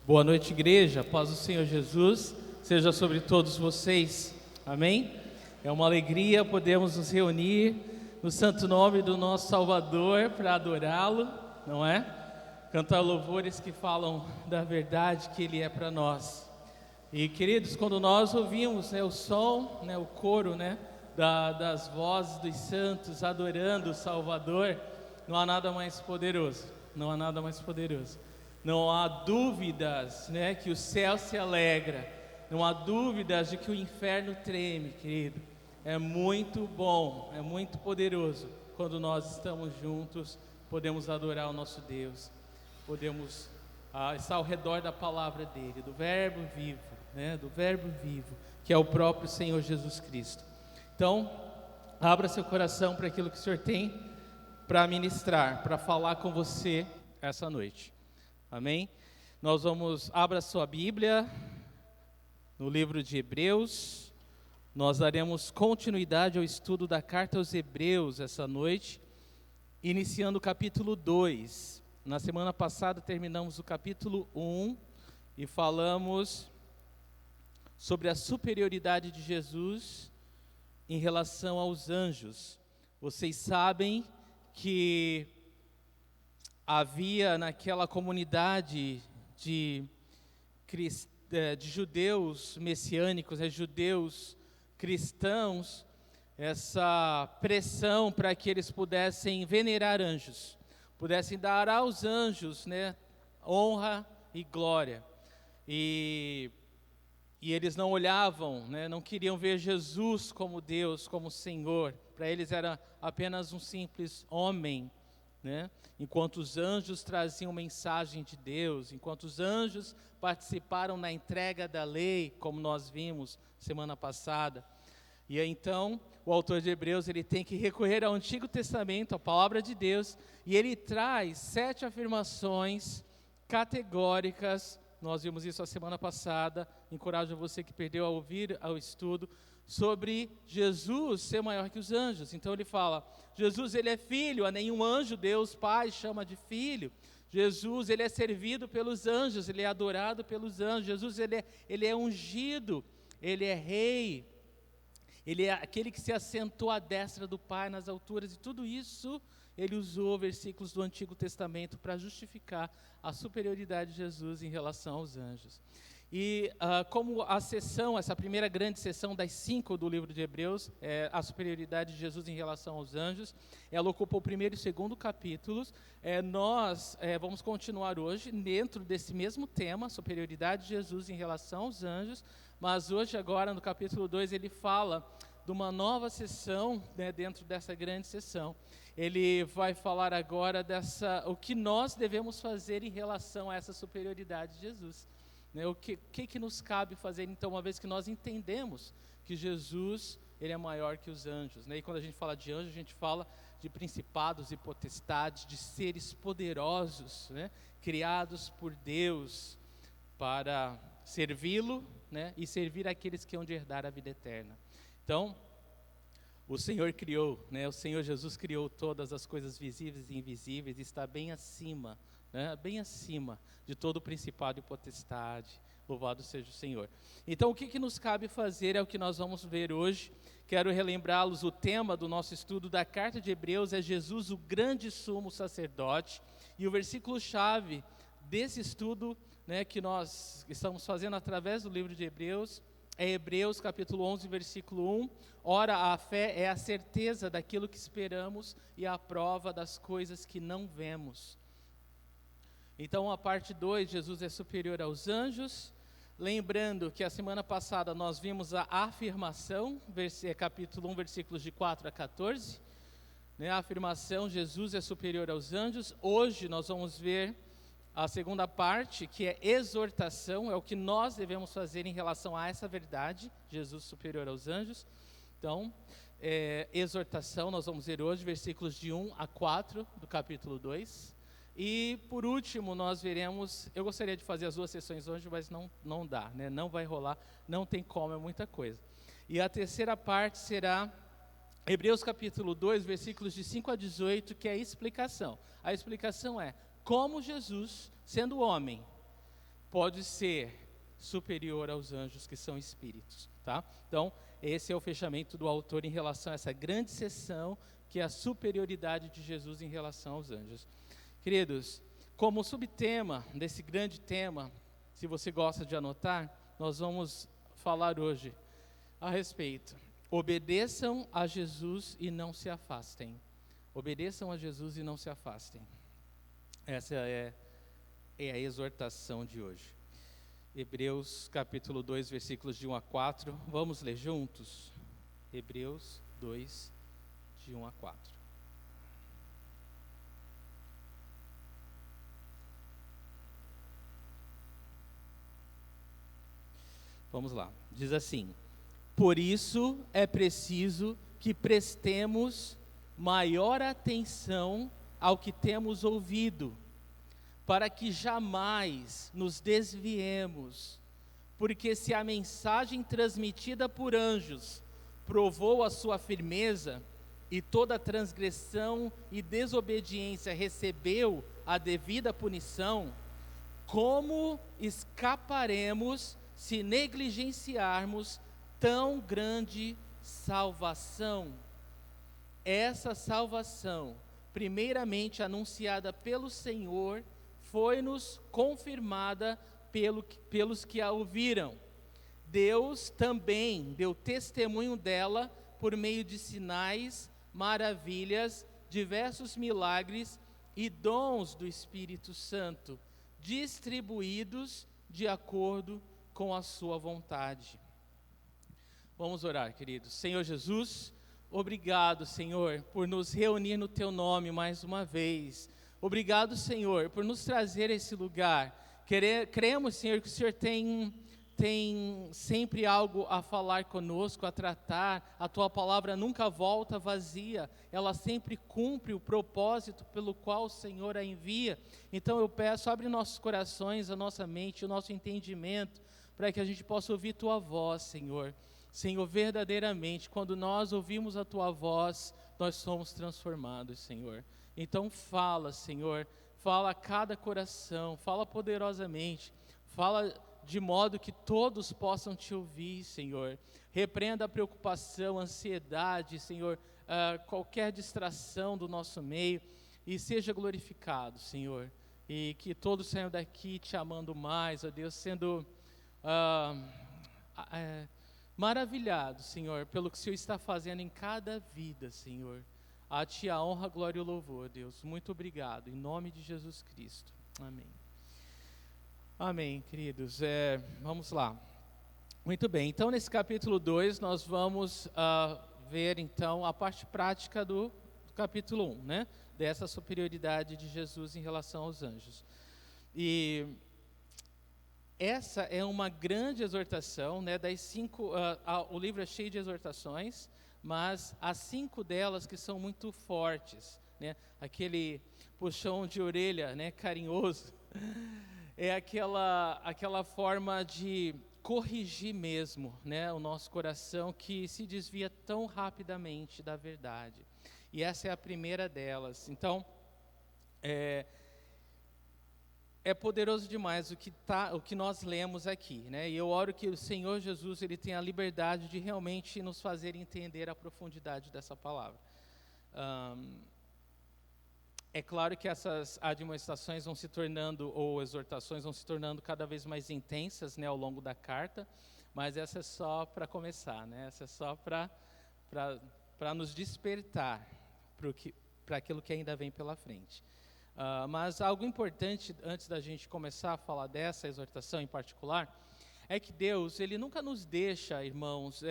Boa noite, igreja. Paz do Senhor Jesus seja sobre todos vocês. Amém? É uma alegria podermos nos reunir no santo nome do nosso Salvador para adorá-lo, não é? Cantar louvores que falam da verdade que Ele é para nós. E queridos, quando nós ouvimos o som, o coro das vozes dos santos adorando o Salvador, não há nada mais poderoso, não há nada mais poderoso. Não há dúvidas que o céu se alegra, não há dúvidas de que o inferno treme, querido. É muito bom, é muito poderoso quando nós estamos juntos, podemos adorar o nosso Deus, podemos estar ao redor da palavra dele, do verbo vivo, do verbo vivo, que é o próprio Senhor Jesus Cristo. Então, abra seu coração para aquilo que o Senhor tem para ministrar, para falar com você essa noite. Amém? Abra sua Bíblia no livro de Hebreus. Nós daremos continuidade ao estudo da carta aos Hebreus essa noite, iniciando o capítulo 2. Na semana passada terminamos o capítulo 1 e falamos sobre a superioridade de Jesus em relação aos anjos. Vocês sabem que havia naquela comunidade de judeus messiânicos, judeus cristãos, essa pressão para que eles pudessem venerar anjos, pudessem dar aos anjos honra e glória. E eles não olhavam, não queriam ver Jesus como Deus, como Senhor. Para eles era apenas um simples homem. Enquanto os anjos traziam mensagem de Deus, enquanto os anjos participaram na entrega da lei, como nós vimos semana passada. E aí, então, o autor de Hebreus ele tem que recorrer ao Antigo Testamento, à palavra de Deus, e ele traz 7 afirmações categóricas. Nós vimos isso a semana passada. Encorajo você que perdeu a ouvir ao estudo sobre Jesus ser maior que os anjos. Então ele fala: Jesus ele é filho, a nenhum anjo Deus Pai chama de filho. Jesus ele é servido pelos anjos, ele é adorado pelos anjos. Jesus ele é ungido, ele é rei, ele é aquele que se assentou à destra do Pai nas alturas. E tudo isso ele usou versículos do Antigo Testamento para justificar a superioridade de Jesus em relação aos anjos. E como a sessão, essa primeira grande sessão das 5 do livro de Hebreus, a superioridade de Jesus em relação aos anjos, ela ocupou o primeiro e o segundo capítulos. Nós vamos continuar hoje dentro desse mesmo tema, superioridade de Jesus em relação aos anjos, mas hoje agora no capítulo 2 ele fala de uma nova sessão dentro dessa grande sessão. Ele vai falar agora o que nós devemos fazer em relação a essa superioridade de Jesus. O que nos cabe fazer, então, uma vez que nós entendemos que Jesus ele é maior que os anjos. E quando a gente fala de anjos, a gente fala de principados e potestades, de seres poderosos, criados por Deus para servi-lo e servir aqueles que hão de herdar a vida eterna. Então, o Senhor criou, o Senhor Jesus criou todas as coisas visíveis e invisíveis e está bem acima, bem acima de todo o principado e potestade. Louvado seja o Senhor. Então, o que nos cabe fazer é o que nós vamos ver hoje. Quero relembrá-los, o tema do nosso estudo da carta de Hebreus é Jesus, o grande sumo sacerdote. E o versículo-chave desse estudo que nós estamos fazendo através do livro de Hebreus é Hebreus capítulo 11, versículo 1. Ora, a fé é a certeza daquilo que esperamos e a prova das coisas que não vemos. Então, a parte 2, Jesus é superior aos anjos. Lembrando que a semana passada nós vimos a afirmação, capítulo 1, versículos de 4 a 14. A afirmação, Jesus é superior aos anjos. Hoje nós vamos ver a segunda parte, que é exortação, é o que nós devemos fazer em relação a essa verdade, Jesus superior aos anjos. Então, exortação, nós vamos ver hoje, versículos de 1 a 4 do capítulo 2. E por último nós veremos, eu gostaria de fazer as 2 sessões hoje, mas não dá, não vai rolar, não tem como, é muita coisa. E a terceira parte será Hebreus capítulo 2, versículos de 5 a 18, que é a explicação. A explicação é como Jesus, sendo homem, pode ser superior aos anjos que são espíritos, tá? Então, esse é o fechamento do autor em relação a essa grande sessão, que é a superioridade de Jesus em relação aos anjos. Queridos, como subtema desse grande tema, se você gosta de anotar, nós vamos falar hoje a respeito. Obedeçam a Jesus e não se afastem. Obedeçam a Jesus e não se afastem. Essa é a exortação de hoje. Hebreus capítulo 2, versículos de 1 a 4. Vamos ler juntos? Hebreus 2, de 1 a 4. Vamos lá. Diz assim: por isso é preciso que prestemos maior atenção ao que temos ouvido, para que jamais nos desviemos, porque se a mensagem transmitida por anjos provou a sua firmeza, e toda transgressão e desobediência recebeu a devida punição, como escaparemos se negligenciarmos tão grande salvação? Essa salvação, primeiramente anunciada pelo Senhor, foi-nos confirmada pelos que a ouviram. Deus também deu testemunho dela por meio de sinais, maravilhas, diversos milagres e dons do Espírito Santo, distribuídos de acordo com a sua vontade. Vamos orar, queridos. Senhor Jesus, obrigado, Senhor, por nos reunir no Teu nome mais uma vez. Obrigado, Senhor, por nos trazer a esse lugar. Cremos, Senhor, que o Senhor tem sempre algo a falar conosco, a tratar. A Tua palavra nunca volta vazia, ela sempre cumpre o propósito pelo qual o Senhor a envia. Então eu peço, abre nossos corações, a nossa mente, o nosso entendimento, para que a gente possa ouvir Tua voz, Senhor. Senhor, verdadeiramente, quando nós ouvimos a Tua voz, nós somos transformados, Senhor. Então fala, Senhor, fala a cada coração, fala poderosamente, fala de modo que todos possam Te ouvir, Senhor. Repreenda a preocupação, a ansiedade, Senhor, qualquer distração do nosso meio, e seja glorificado, Senhor. E que todos saiam daqui Te amando mais, ó Deus, sendo maravilhados, Senhor, pelo que o Senhor está fazendo em cada vida, Senhor. A Ti a honra, a glória e o louvor, Deus. Muito obrigado, em nome de Jesus Cristo. Amém. Amém, queridos. Vamos lá. Muito bem, então nesse capítulo 2 nós vamos ver então a parte prática do capítulo 1, né? Dessa superioridade de Jesus em relação aos anjos. E essa é uma grande exortação, né? Das 5, o livro é cheio de exortações, mas há 5 delas que são muito fortes, né? Aquele puxão de orelha, né? Carinhoso, é aquela forma de corrigir mesmo, né? O nosso coração que se desvia tão rapidamente da verdade. E essa é a primeira delas. Então, é poderoso demais o que nós lemos aqui, né? E eu oro que o Senhor Jesus ele tenha a liberdade de realmente nos fazer entender a profundidade dessa palavra. É claro que essas admoestações vão se tornando, ou exortações vão se tornando cada vez mais intensas, né, ao longo da carta, mas essa é só para começar, né? Essa é só para nos despertar para aquilo que ainda vem pela frente. Mas algo importante, antes da gente começar a falar dessa exortação em particular, é que Deus, Ele nunca nos deixa, irmãos,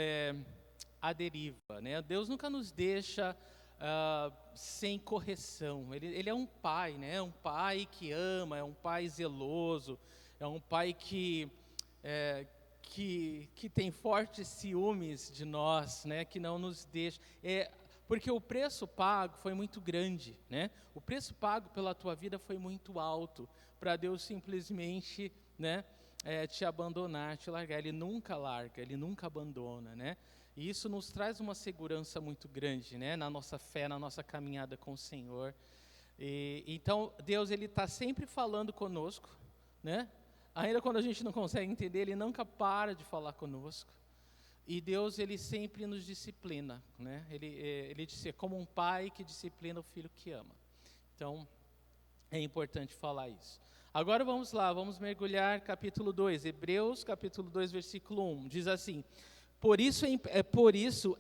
à deriva, né? Deus nunca nos deixa sem correção. Ele é um pai, né? É um pai que ama, é um pai zeloso, é um pai que tem fortes ciúmes de nós, né? Que não nos deixa... Porque o preço pago foi muito grande, né? O preço pago pela tua vida foi muito alto, para Deus simplesmente, né, te abandonar, te largar. Ele nunca larga, Ele nunca abandona, né? E isso nos traz uma segurança muito grande, né? Na nossa fé, na nossa caminhada com o Senhor. Então, Deus, Ele está sempre falando conosco, né? ainda quando a gente não consegue entender, Ele nunca para de falar conosco. E Deus, Ele sempre nos disciplina, né? Ele disse, é como um pai que disciplina o filho que ama. Então, é importante falar isso. Agora vamos lá, vamos mergulhar capítulo 2, Hebreus capítulo 2, versículo 1, diz assim: por isso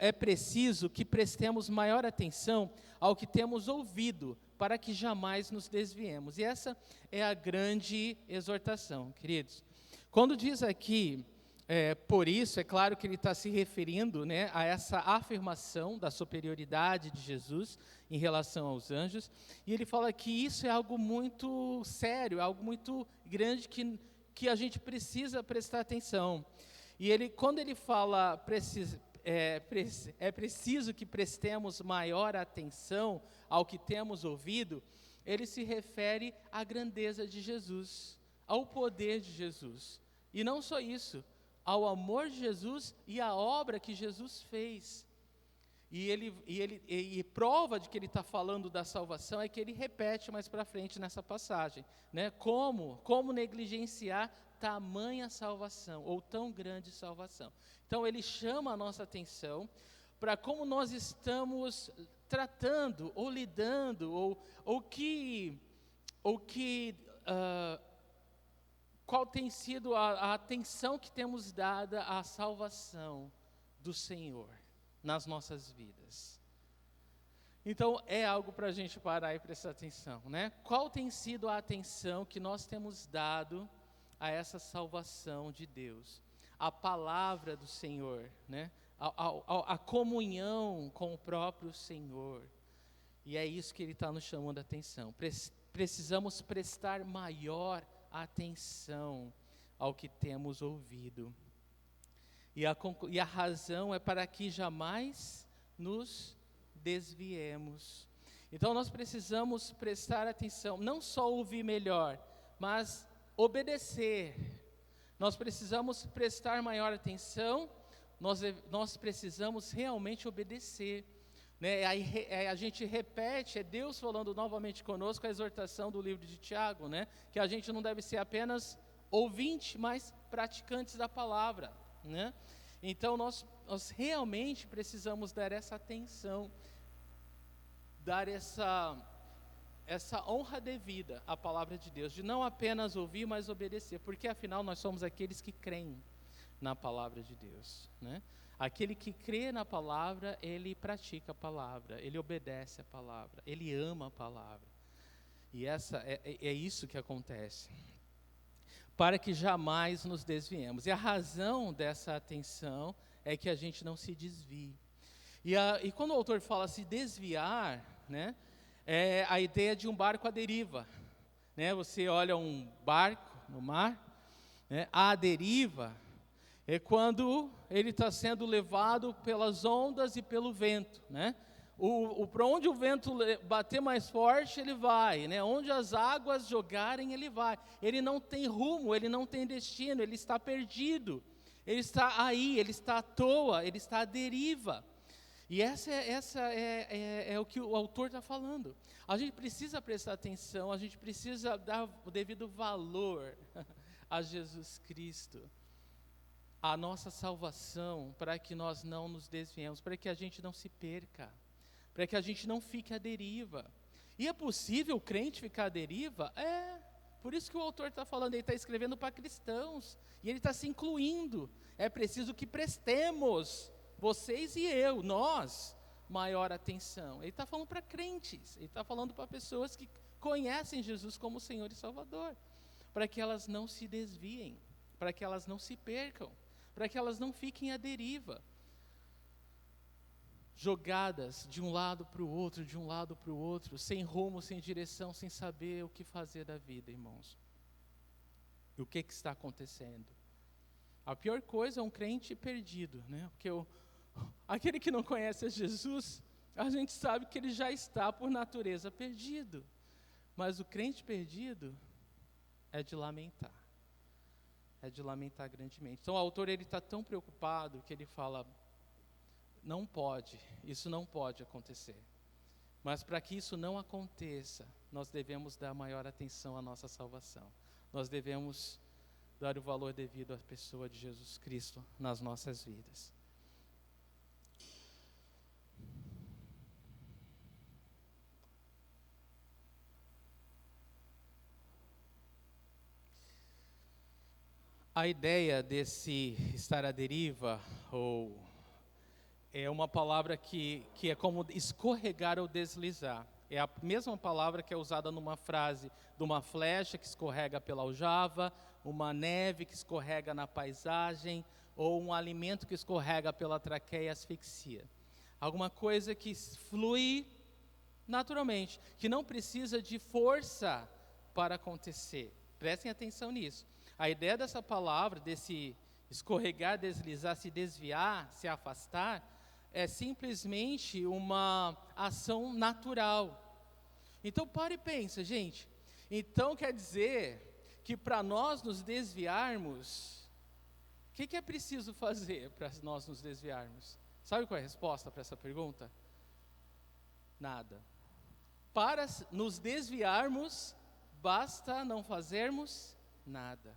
é preciso que prestemos maior atenção ao que temos ouvido, para que jamais nos desviemos. E essa é a grande exortação, queridos. Quando diz aqui, por isso, é claro que ele está se referindo, né, a essa afirmação da superioridade de Jesus em relação aos anjos, e ele fala que isso é algo muito sério, algo muito grande que a gente precisa prestar atenção. E quando ele fala, é preciso que prestemos maior atenção ao que temos ouvido, ele se refere à grandeza de Jesus, ao poder de Jesus. E não só isso, ao amor de Jesus e à obra que Jesus fez. E prova de que ele está falando da salvação é que ele repete mais para frente nessa passagem, né? Como negligenciar tamanha salvação, ou tão grande salvação. Então ele chama a nossa atenção para como nós estamos tratando, ou lidando, qual tem sido a atenção que temos dada à salvação do Senhor nas nossas vidas. Então, é algo para a gente parar e prestar atenção, né? Qual tem sido a atenção que nós temos dado a essa salvação de Deus? A palavra do Senhor, né? A comunhão com o próprio Senhor. E é isso que Ele está nos chamando a atenção. Precisamos prestar maior atenção ao que temos ouvido. E a razão é para que jamais nos desviemos. Então nós precisamos prestar atenção, não só ouvir melhor, mas obedecer. Nós precisamos prestar maior atenção, nós precisamos realmente obedecer. Né? Aí a gente repete, é Deus falando novamente conosco, a exortação do livro de Tiago, né? Que a gente não deve ser apenas ouvinte, mas praticantes da palavra. Né? Então nós realmente precisamos dar essa atenção, dar essa honra devida à palavra de Deus, de não apenas ouvir, mas obedecer, porque afinal nós somos aqueles que creem na palavra de Deus. Né? Aquele que crê na palavra, ele pratica a palavra, ele obedece a palavra, ele ama a palavra. E é isso que acontece. Para que jamais nos desviemos. E a razão dessa atenção é que a gente não se desvie. E quando o autor fala se desviar, né, é a ideia de um barco à deriva. Né, você olha um barco no mar, né, à deriva é quando ele está sendo levado pelas ondas e pelo vento. Né? Para onde o vento bater mais forte, ele vai, né? Onde as águas jogarem, ele vai. Ele não tem rumo, ele não tem destino, ele está perdido. Ele está aí, ele está à toa, ele está à deriva. E essa é o que o autor está falando. A gente precisa prestar atenção, a gente precisa dar o devido valor a Jesus Cristo, a nossa salvação, para que nós não nos desviemos, para que a gente não se perca, para que a gente não fique à deriva. E é possível o crente ficar à deriva? Por isso que o autor está falando, ele está escrevendo para cristãos, e ele está se incluindo. É preciso que prestemos, vocês e nós, maior atenção. Ele está falando para crentes, ele está falando para pessoas que conhecem Jesus como Senhor e Salvador, para que elas não se desviem, para que elas não se percam, para que elas não fiquem à deriva, jogadas de um lado para o outro, sem rumo, sem direção, sem saber o que fazer da vida, irmãos. E o que está acontecendo? A pior coisa é um crente perdido, né? Porque aquele que não conhece a Jesus, a gente sabe que ele já está por natureza perdido. Mas o crente perdido é de lamentar grandemente. Então o autor está tão preocupado que ele fala, isso não pode acontecer. Mas para que isso não aconteça, nós devemos dar maior atenção à nossa salvação. Nós devemos dar o valor devido à pessoa de Jesus Cristo nas nossas vidas. A ideia desse estar à deriva, ou é uma palavra que é como escorregar ou deslizar. É a mesma palavra que é usada numa frase de uma flecha que escorrega pela aljava, uma neve que escorrega na paisagem, ou um alimento que escorrega pela traqueia e asfixia. Alguma coisa que flui naturalmente, que não precisa de força para acontecer. Prestem atenção nisso. A ideia dessa palavra, desse escorregar, deslizar, se desviar, se afastar, é simplesmente uma ação natural. Então, para e pensa, gente. Então, quer dizer que para nós nos desviarmos, o que é preciso fazer para nós nos desviarmos? Sabe qual é a resposta para essa pergunta? Nada. Para nos desviarmos, basta não fazermos nada.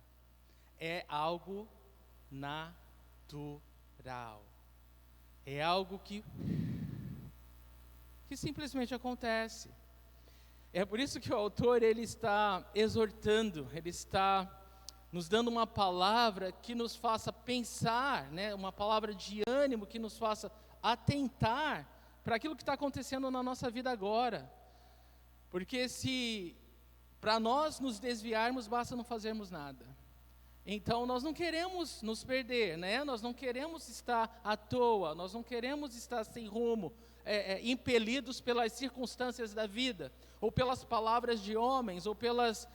É algo natural. É algo que simplesmente acontece. É por isso que o autor ele está exortando, ele está nos dando uma palavra que nos faça pensar, né? Uma palavra de ânimo que nos faça atentar para aquilo que está acontecendo na nossa vida agora. Porque se para nós nos desviarmos, basta não fazermos nada. Então, nós não queremos nos perder, né? Nós não queremos estar à toa, nós não queremos estar sem rumo, impelidos pelas circunstâncias da vida, ou pelas palavras de homens, ou pelas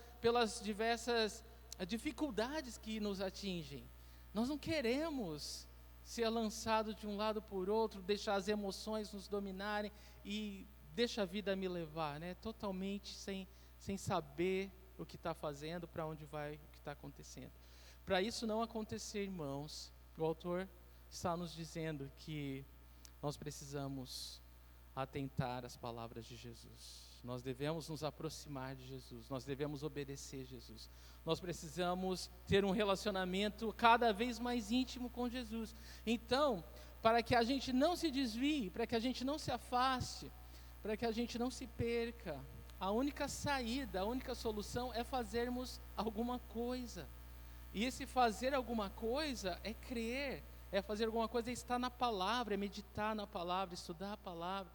diversas dificuldades que nos atingem. Nós não queremos ser lançados de um lado por outro, deixar as emoções nos dominarem e deixa a vida me levar, né? Totalmente sem saber o que está fazendo, para onde vai, o que está acontecendo. Para isso não acontecer, irmãos, o autor está nos dizendo que nós precisamos atentar às palavras de Jesus. Nós devemos nos aproximar de Jesus, nós devemos obedecer Jesus. Nós precisamos ter um relacionamento cada vez mais íntimo com Jesus. Então, para que a gente não se desvie, para que a gente não se afaste, para que a gente não se perca, a única saída, a única solução é fazermos alguma coisa. E esse fazer alguma coisa é crer, é fazer alguma coisa, é estar na palavra, é meditar na palavra, estudar a palavra.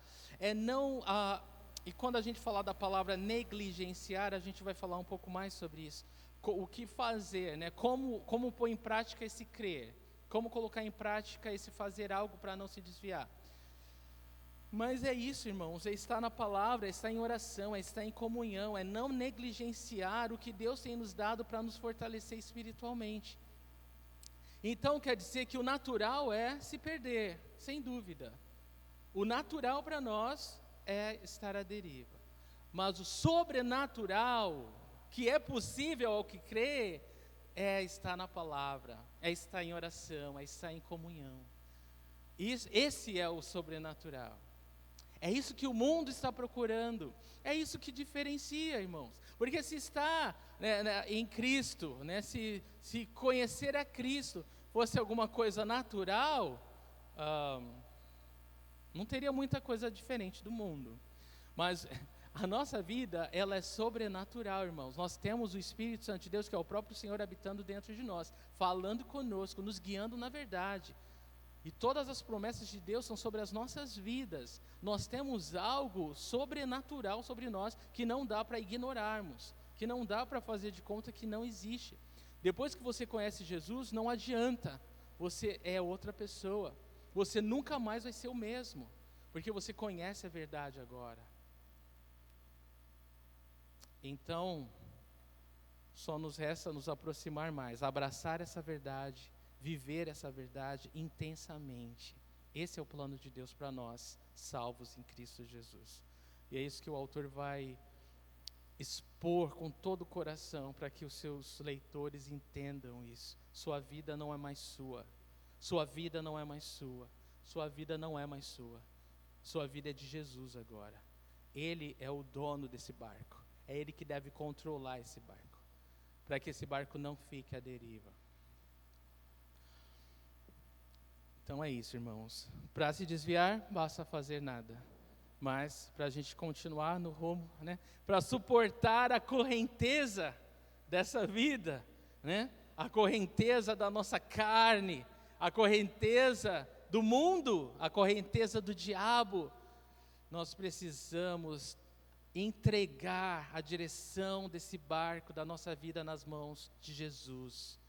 E quando a gente falar da palavra negligenciar, a gente vai falar um pouco mais sobre isso. O que fazer, né? Como pôr em prática esse crer, como colocar em prática esse fazer algo para não se desviar. Mas é isso, irmãos, é estar na palavra, é estar em oração, é estar em comunhão, é não negligenciar o que Deus tem nos dado para nos fortalecer espiritualmente. Então quer dizer que o natural é se perder, sem dúvida. O natural para nós é estar à deriva. Mas o sobrenatural, que é possível ao que crê, é estar na palavra, é estar em oração, é estar em comunhão. Esse é o sobrenatural. É isso que o mundo está procurando. É isso que diferencia, irmãos. Porque se está em Cristo, né, se conhecer a Cristo fosse alguma coisa natural, não teria muita coisa diferente do mundo. Mas a nossa vida, ela é sobrenatural, irmãos. Nós temos o Espírito Santo de Deus, que é o próprio Senhor habitando dentro de nós, falando conosco, nos guiando na verdade. E todas as promessas de Deus são sobre as nossas vidas. Nós temos algo sobrenatural sobre nós que não dá para ignorarmos, que não dá para fazer de conta que não existe. Depois que você conhece Jesus, não adianta, você é outra pessoa. Você nunca mais vai ser o mesmo, porque você conhece a verdade agora. Então, só nos resta nos aproximar mais, abraçar essa verdade, viver essa verdade intensamente. Esse é o plano de Deus para nós, salvos em Cristo Jesus. E é isso que o autor vai expor com todo o coração, para que os seus leitores entendam isso. Sua vida não é mais sua. Sua vida não é mais sua. Sua vida não é mais sua. Sua vida é de Jesus agora. Ele é o dono desse barco. É Ele que deve controlar esse barco. para que esse barco não fique à deriva. Então é isso, irmãos. Para se desviar, basta fazer nada. Mas para a gente continuar no rumo, né? Para suportar a correnteza dessa vida, né? A correnteza da nossa carne, a correnteza do mundo, a correnteza do diabo, nós precisamos entregar a direção desse barco da nossa vida nas mãos de Jesus.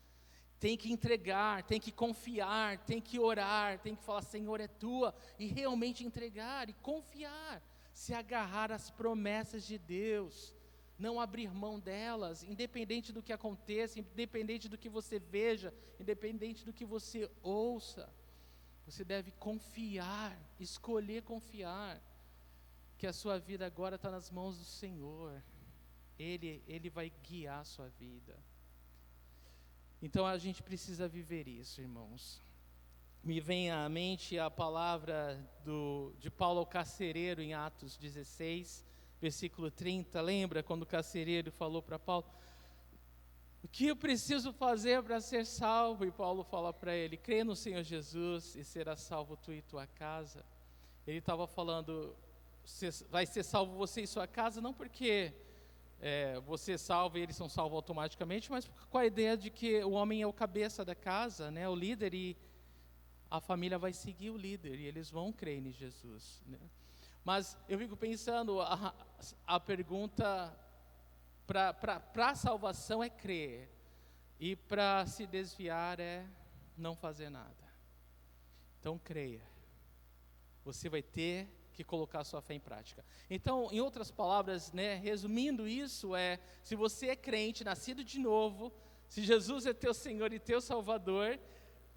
Tem que entregar, tem que confiar, tem que orar, tem que falar, Senhor, é tua, e realmente entregar e confiar, se agarrar às promessas de Deus, não abrir mão delas, independente do que aconteça, independente do que você veja, independente do que você ouça. Você deve confiar, escolher confiar, que a sua vida agora está nas mãos do Senhor. Ele vai guiar a sua vida. Então a gente precisa viver isso, irmãos. Me vem à mente a palavra de Paulo ao carcereiro em Atos 16, versículo 30. Lembra quando o carcereiro falou para Paulo: o que eu preciso fazer para ser salvo? E Paulo fala para ele: crê no Senhor Jesus e será salvo tu e tua casa. Ele estava falando, vai ser salvo você e sua casa, não porque você é salvo e eles são salvos automaticamente, mas com a ideia de que o homem é o cabeça da casa, né, o líder, e a família vai seguir o líder, e eles vão crer em Jesus, né? Mas eu fico pensando, a pergunta para a salvação é crer, e para se desviar é não fazer nada. Então creia, você vai ter que colocar a sua fé em prática. Então, em outras palavras, né, resumindo isso, se você é crente, nascido de novo, se Jesus é teu Senhor e teu Salvador,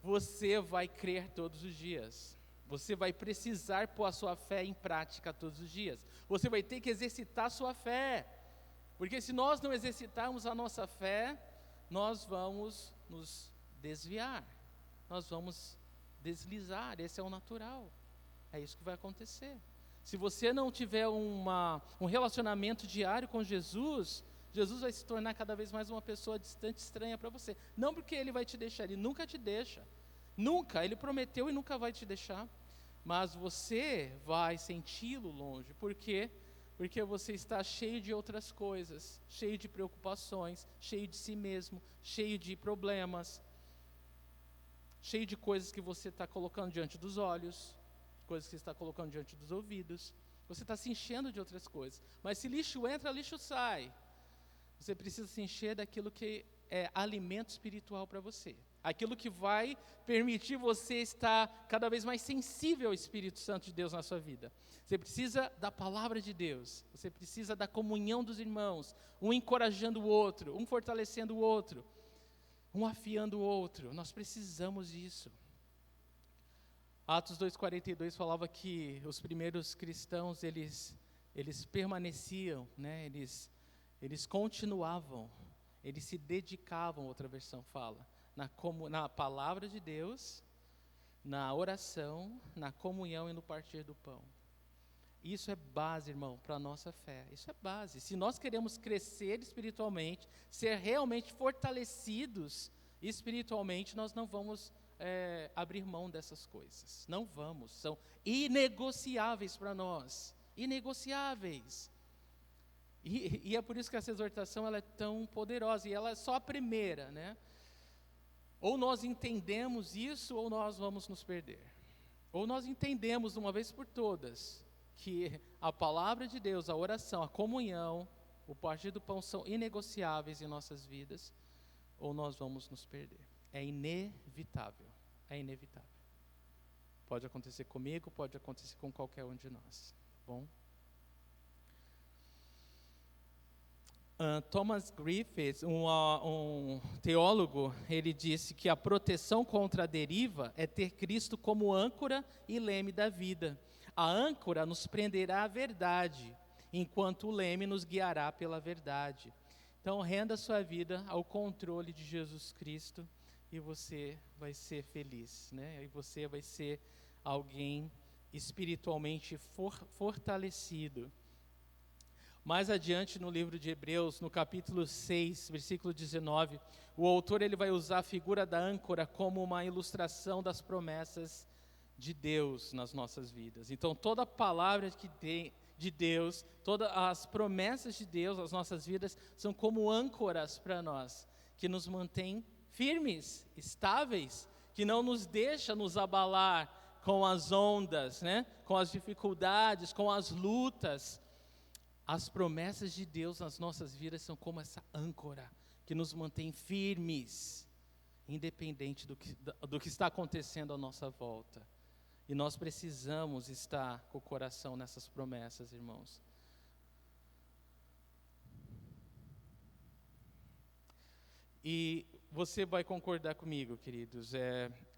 você vai crer todos os dias. Você vai precisar pôr a sua fé em prática todos os dias. Você vai ter que exercitar a sua fé, porque se nós não exercitarmos a nossa fé, nós vamos nos desviar, nós vamos deslizar. Esse é o natural, é isso que vai acontecer. Se você não tiver um relacionamento diário com Jesus, Jesus vai se tornar cada vez mais uma pessoa distante, estranha para você. Não porque Ele vai te deixar, Ele nunca te deixa. Nunca, Ele prometeu e nunca vai te deixar. Mas você vai senti-lo longe. Por quê? Porque você está cheio de outras coisas, cheio de preocupações, cheio de si mesmo, cheio de problemas, cheio de coisas que você está colocando diante dos olhos, coisas que você está colocando diante dos ouvidos. Você está se enchendo de outras coisas. Mas se lixo entra, lixo sai. Você precisa se encher daquilo que é alimento espiritual para você. Aquilo que vai permitir você estar cada vez mais sensível ao Espírito Santo de Deus na sua vida. Você precisa da palavra de Deus. Você precisa da comunhão dos irmãos. Um encorajando o outro, um fortalecendo o outro, um afiando o outro. Nós precisamos disso. Atos 2,42 falava que os primeiros cristãos, eles permaneciam, né? Eles continuavam, eles se dedicavam, outra versão fala, na palavra de Deus, na oração, na comunhão e no partir do pão. Isso é base, irmão, para a nossa fé. Isso é base. Se nós queremos crescer espiritualmente, ser realmente fortalecidos espiritualmente, nós não vamos abrir mão dessas coisas. Não vamos. São inegociáveis para nós. Inegociáveis. E é por isso que essa exortação ela é tão poderosa. E ela é só a primeira, né? Ou nós entendemos isso, ou nós vamos nos perder. Ou nós entendemos de uma vez por todas que a palavra de Deus, a oração, a comunhão, o partir do pão são inegociáveis em nossas vidas, ou nós vamos nos perder. É inevitável, é inevitável. Pode acontecer comigo, pode acontecer com qualquer um de nós, tá bom? Thomas Griffiths, um teólogo, ele disse que a proteção contra a deriva é ter Cristo como âncora e leme da vida. A âncora nos prenderá à verdade, enquanto o leme nos guiará pela verdade. Então, renda a sua vida ao controle de Jesus Cristo e você vai ser feliz, né? E você vai ser alguém espiritualmente fortalecido. Mais adiante no livro de Hebreus, no capítulo 6, versículo 19, o autor ele vai usar a figura da âncora como uma ilustração das promessas de Deus nas nossas vidas. Então, toda a palavra de Deus, todas as promessas de Deus nas nossas vidas são como âncoras para nós, que nos mantém firmes, estáveis, que não nos deixa nos abalar com as ondas, né? Com as dificuldades, com as lutas. As promessas de Deus nas nossas vidas são como essa âncora, que nos mantém firmes, independente do que está acontecendo à nossa volta. E nós precisamos estar com o coração nessas promessas, irmãos. E você vai concordar comigo, queridos,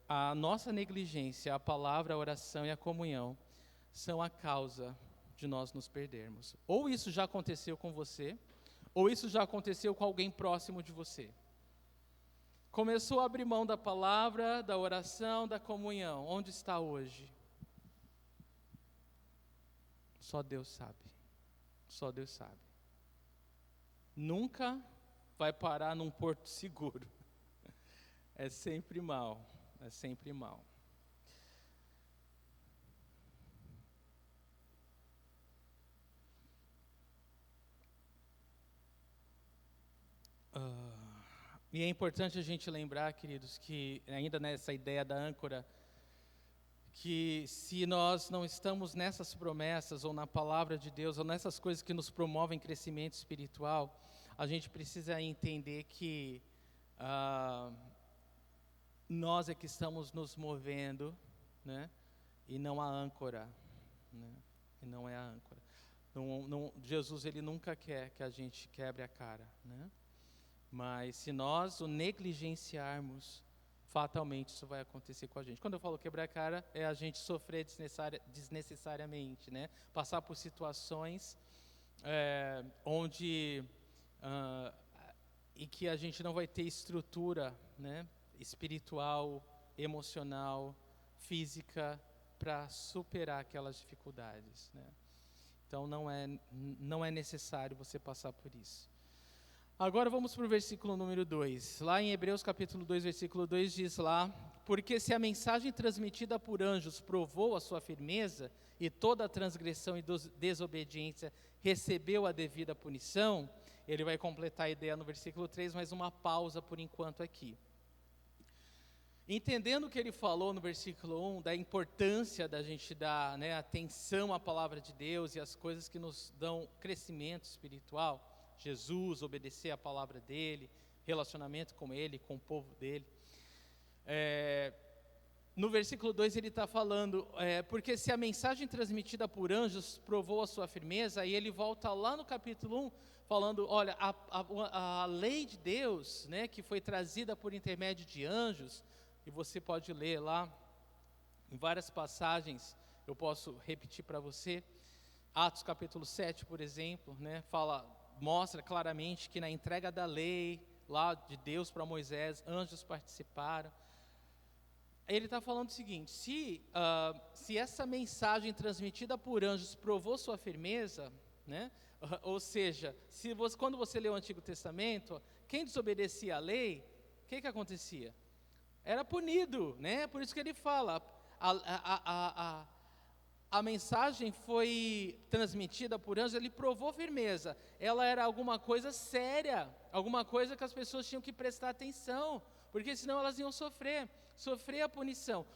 a nossa negligência, a palavra, a oração e a comunhão são a causa de nós nos perdermos. Ou isso já aconteceu com você, ou isso já aconteceu com alguém próximo de você. Começou a abrir mão da palavra, da oração, da comunhão. Onde está hoje? Só Deus sabe. Só Deus sabe. Nunca vai parar num porto seguro. É sempre mal. É sempre mal. E é importante a gente lembrar, queridos, que ainda nessa ideia da âncora, que se nós não estamos nessas promessas, ou na palavra de Deus, ou nessas coisas que nos promovem crescimento espiritual, a gente precisa entender que nós é que estamos nos movendo, né? E não a âncora, né? E não é a âncora. Jesus, ele nunca quer que a gente quebre a cara, né? Mas se nós o negligenciarmos, fatalmente isso vai acontecer com a gente. Quando eu falo quebrar a cara, é a gente sofrer desnecessariamente, né? Passar por situações em que a gente não vai ter estrutura, né? Espiritual, emocional, física, para superar aquelas dificuldades, né? Então não é necessário você passar por isso. Agora vamos para o versículo número 2. Lá em Hebreus capítulo 2, versículo 2 diz lá: porque se a mensagem transmitida por anjos provou a sua firmeza, e toda a transgressão e desobediência recebeu a devida punição, ele vai completar a ideia no versículo 3, mas uma pausa por enquanto aqui. Entendendo o que ele falou no versículo 1, da importância da gente dar, né, atenção à palavra de Deus e às coisas que nos dão crescimento espiritual, Jesus, obedecer a palavra dele, relacionamento com ele, com o povo dele. No versículo 2 ele está falando, porque se a mensagem transmitida por anjos provou a sua firmeza, aí ele volta lá no capítulo 1, falando, olha, a lei de Deus, né, que foi trazida por intermédio de anjos, e você pode ler lá, em várias passagens, eu posso repetir para você, Atos capítulo 7, por exemplo, né, mostra claramente que na entrega da lei, lá de Deus para Moisés, anjos participaram. Ele está falando o seguinte, se essa mensagem transmitida por anjos provou sua firmeza, né? Ou seja, quando você lê o Antigo Testamento, quem desobedecia a lei, o que acontecia? Era punido, né? Por isso que ele fala, a mensagem foi transmitida por anjos, ele provou firmeza, ela era alguma coisa séria, alguma coisa que as pessoas tinham que prestar atenção, porque senão elas iam sofrer a punição,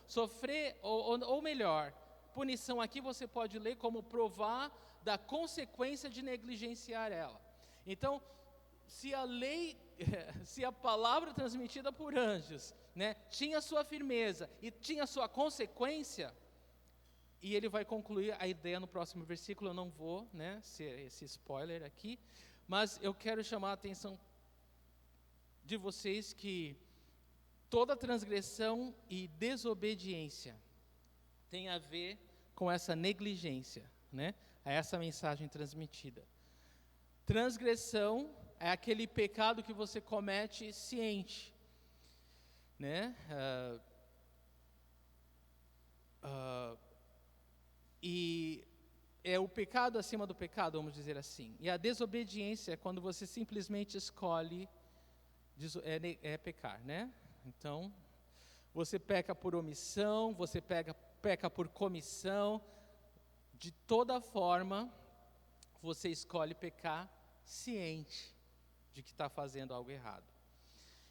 ou melhor, punição aqui você pode ler como provar da consequência de negligenciar ela. Então, se a lei, se a palavra transmitida por anjos, né, tinha sua firmeza e tinha sua consequência, e ele vai concluir a ideia no próximo versículo, eu não vou, né, ser esse spoiler aqui, mas eu quero chamar a atenção de vocês que toda transgressão e desobediência tem a ver com essa negligência, né, a essa mensagem transmitida. Transgressão é aquele pecado que você comete ciente, né, e é é o pecado acima do pecado, vamos dizer assim. E a desobediência é quando você simplesmente escolhe pecar, né? Então, você peca por omissão, você peca por comissão, de toda forma, você escolhe pecar ciente de que está fazendo algo errado.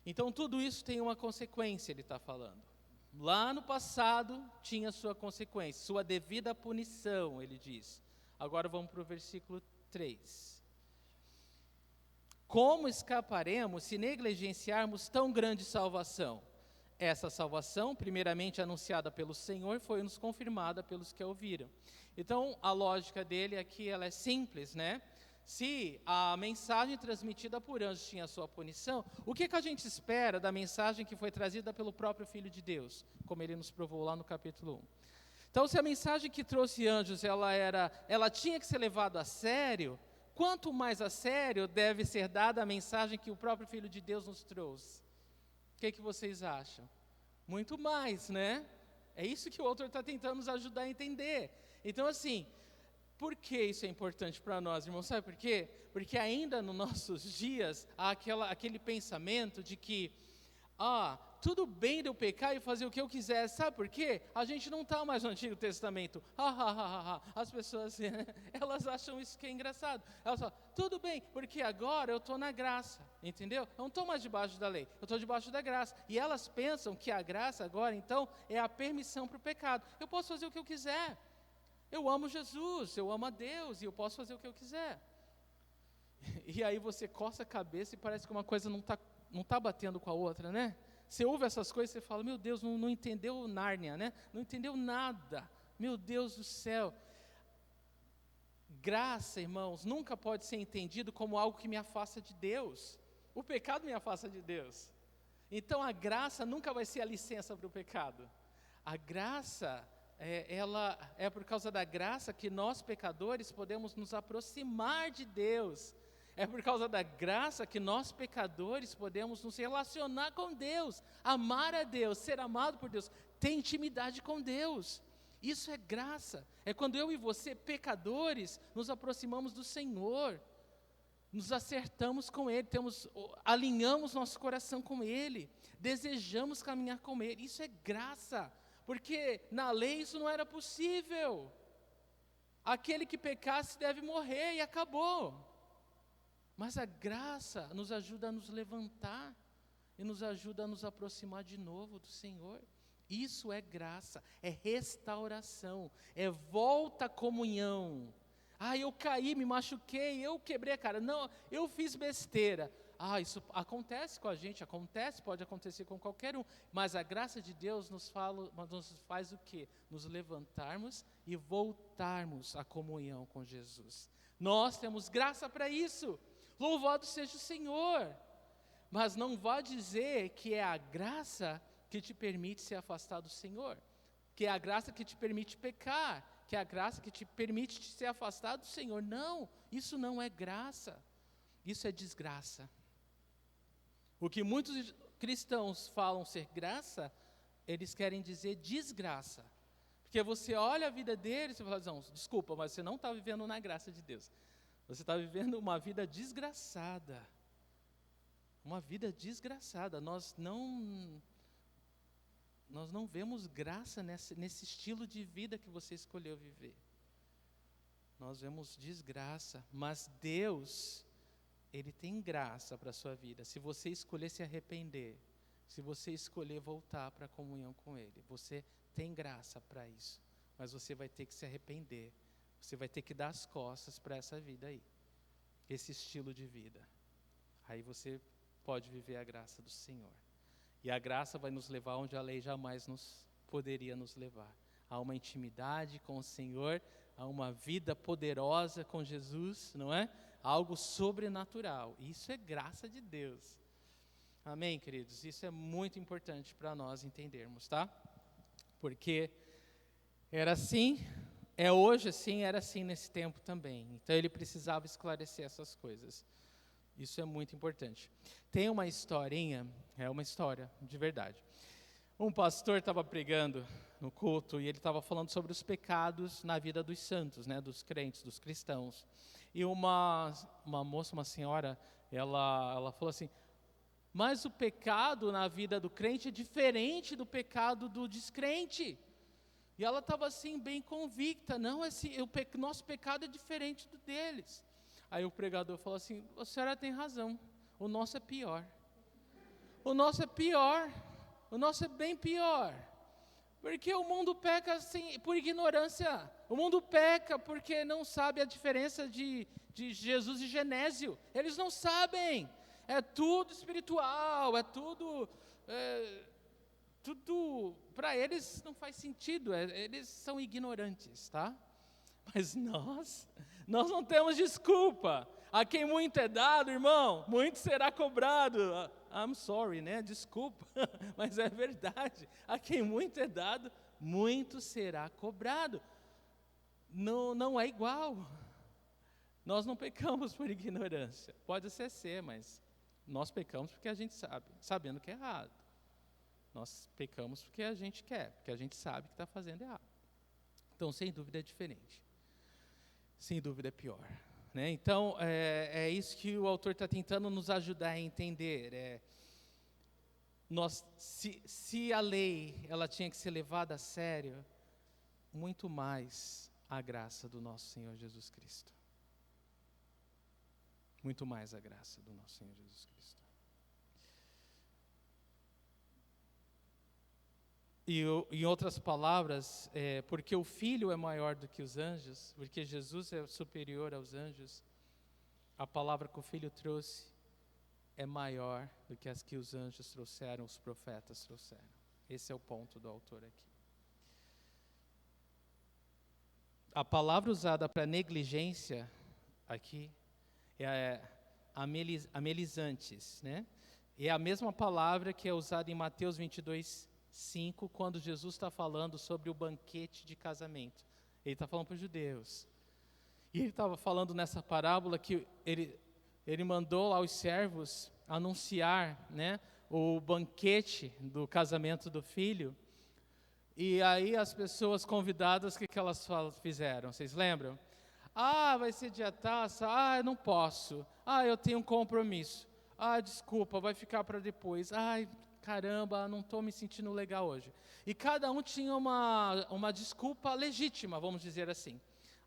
Então, tudo isso tem uma consequência, ele está falando. Lá no passado, tinha sua consequência, sua devida punição, ele diz. Agora vamos para o versículo 3. Como escaparemos se negligenciarmos tão grande salvação? Essa salvação, primeiramente anunciada pelo Senhor, foi-nos confirmada pelos que a ouviram. Então, a lógica dele aqui, ela é simples, né? Se a mensagem transmitida por anjos tinha a sua punição, o que a gente espera da mensagem que foi trazida pelo próprio Filho de Deus, como ele nos provou lá no capítulo 1? Então, se a mensagem que trouxe anjos, ela tinha que ser levada a sério, quanto mais a sério deve ser dada a mensagem que o próprio Filho de Deus nos trouxe? O que vocês acham? Muito mais, né? É isso que o autor está tentando nos ajudar a entender. Então, assim, por que isso é importante para nós, irmãos? Sabe por quê? Porque ainda nos nossos dias há aquele pensamento de que, tudo bem de eu pecar e fazer o que eu quiser. Sabe por quê? A gente não está mais no Antigo Testamento. As pessoas, elas acham isso que é engraçado. Elas falam, tudo bem, porque agora eu estou na graça, entendeu? Eu não estou mais debaixo da lei, eu estou debaixo da graça. E elas pensam que a graça agora, então, é a permissão para o pecado. Eu posso fazer o que eu quiser. Eu amo Jesus, eu amo a Deus e eu posso fazer o que eu quiser. E aí você coça a cabeça e parece que uma coisa não tá batendo com a outra, né? Você ouve essas coisas e você fala, meu Deus, não entendeu Nárnia, né? Não entendeu nada. Meu Deus do céu. Graça, irmãos, nunca pode ser entendido como algo que me afasta de Deus. O pecado me afasta de Deus. Então a graça nunca vai ser a licença para o pecado. A graça... ela é por causa da graça que nós pecadores podemos nos aproximar de Deus. É por causa da graça que nós pecadores podemos nos relacionar com Deus, amar a Deus, ser amado por Deus, ter intimidade com Deus. Isso é graça. É quando eu e você, pecadores, nos aproximamos do Senhor, nos acertamos com Ele, alinhamos nosso coração com Ele, desejamos caminhar com Ele. Isso é graça. Porque na lei isso não era possível. Aquele que pecasse deve morrer e acabou. Mas a graça nos ajuda a nos levantar e nos ajuda a nos aproximar de novo do Senhor. Isso é graça, é restauração, é volta à comunhão. Eu caí, me machuquei, eu quebrei a cara. Não, eu fiz besteira. Isso acontece com a gente, pode acontecer com qualquer um, mas a graça de Deus nos faz o quê? Nos levantarmos e voltarmos à comunhão com Jesus. Nós temos graça para isso, louvado seja o Senhor, mas não vá dizer que é a graça que te permite se afastar do Senhor, que é a graça que te permite pecar, que é a graça que te permite se afastar do Senhor. Não, isso não é graça, isso é desgraça. O que muitos cristãos falam ser graça, eles querem dizer desgraça. Porque você olha a vida deles e fala, não, desculpa, mas você não está vivendo na graça de Deus. Você está vivendo uma vida desgraçada. Uma vida desgraçada. Nós não vemos graça nesse estilo de vida que você escolheu viver. Nós vemos desgraça, mas Deus... Ele tem graça para a sua vida, se você escolher se arrepender, se você escolher voltar para a comunhão com Ele, você tem graça para isso, mas você vai ter que se arrepender, você vai ter que dar as costas para essa vida aí, esse estilo de vida, aí você pode viver a graça do Senhor, e a graça vai nos levar onde a lei jamais poderia nos levar, a uma intimidade com o Senhor, a uma vida poderosa com Jesus, não é? Algo sobrenatural. Isso é graça de Deus. Amém, queridos? Isso é muito importante para nós entendermos, tá? Porque era assim, é hoje assim, era assim nesse tempo também. Então ele precisava esclarecer essas coisas. Isso é muito importante. Tem uma historinha, é uma história de verdade. Um pastor estava pregando no culto, e ele estava falando sobre os pecados na vida dos santos, né, dos crentes, dos cristãos. E uma moça, uma senhora, ela falou assim: mas o pecado na vida do crente é diferente do pecado do descrente. E ela estava assim, bem convicta: não, nosso pecado é diferente do deles. Aí o pregador falou assim: a senhora tem razão, o nosso é pior. O nosso é pior, o nosso é bem pior. Porque o mundo peca assim, por ignorância. O mundo peca porque não sabe a diferença de Jesus e Genésio. Eles não sabem. É tudo espiritual, é tudo para eles não faz sentido. Eles são ignorantes, tá? Mas nós não temos desculpa. A quem muito é dado, irmão, muito será cobrado. I'm sorry, né? Desculpa, mas é verdade. A quem muito é dado, muito será cobrado. Não é igual. Nós não pecamos por ignorância. Pode ser, mas nós pecamos porque a gente sabe, sabendo que é errado. Nós pecamos porque a gente quer, porque a gente sabe que está fazendo errado. Então, sem dúvida é diferente. Sem dúvida é pior. Né? Então, é isso que o autor está tentando nos ajudar a entender. Se a lei ela tinha que ser levada a sério, muito mais a graça do nosso Senhor Jesus Cristo. Muito mais a graça do nosso Senhor Jesus Cristo. E em outras palavras, porque o Filho é maior do que os anjos, porque Jesus é superior aos anjos, a palavra que o Filho trouxe é maior do que as que os anjos trouxeram, os profetas trouxeram. Esse é o ponto do autor aqui. A palavra usada para negligência aqui é amelizantes, né? É a mesma palavra que é usada em Mateus 22:5, quando Jesus está falando sobre o banquete de casamento. Ele está falando para os judeus. E ele estava falando nessa parábola que ele mandou lá os servos anunciar, né, o banquete do casamento do filho. E aí as pessoas convidadas, o que elas fizeram? Vocês lembram? Vai ser dia taça? Eu não posso. Eu tenho um compromisso. Desculpa, vai ficar para depois. Caramba, não estou me sentindo legal hoje. E cada um tinha uma desculpa legítima, vamos dizer assim.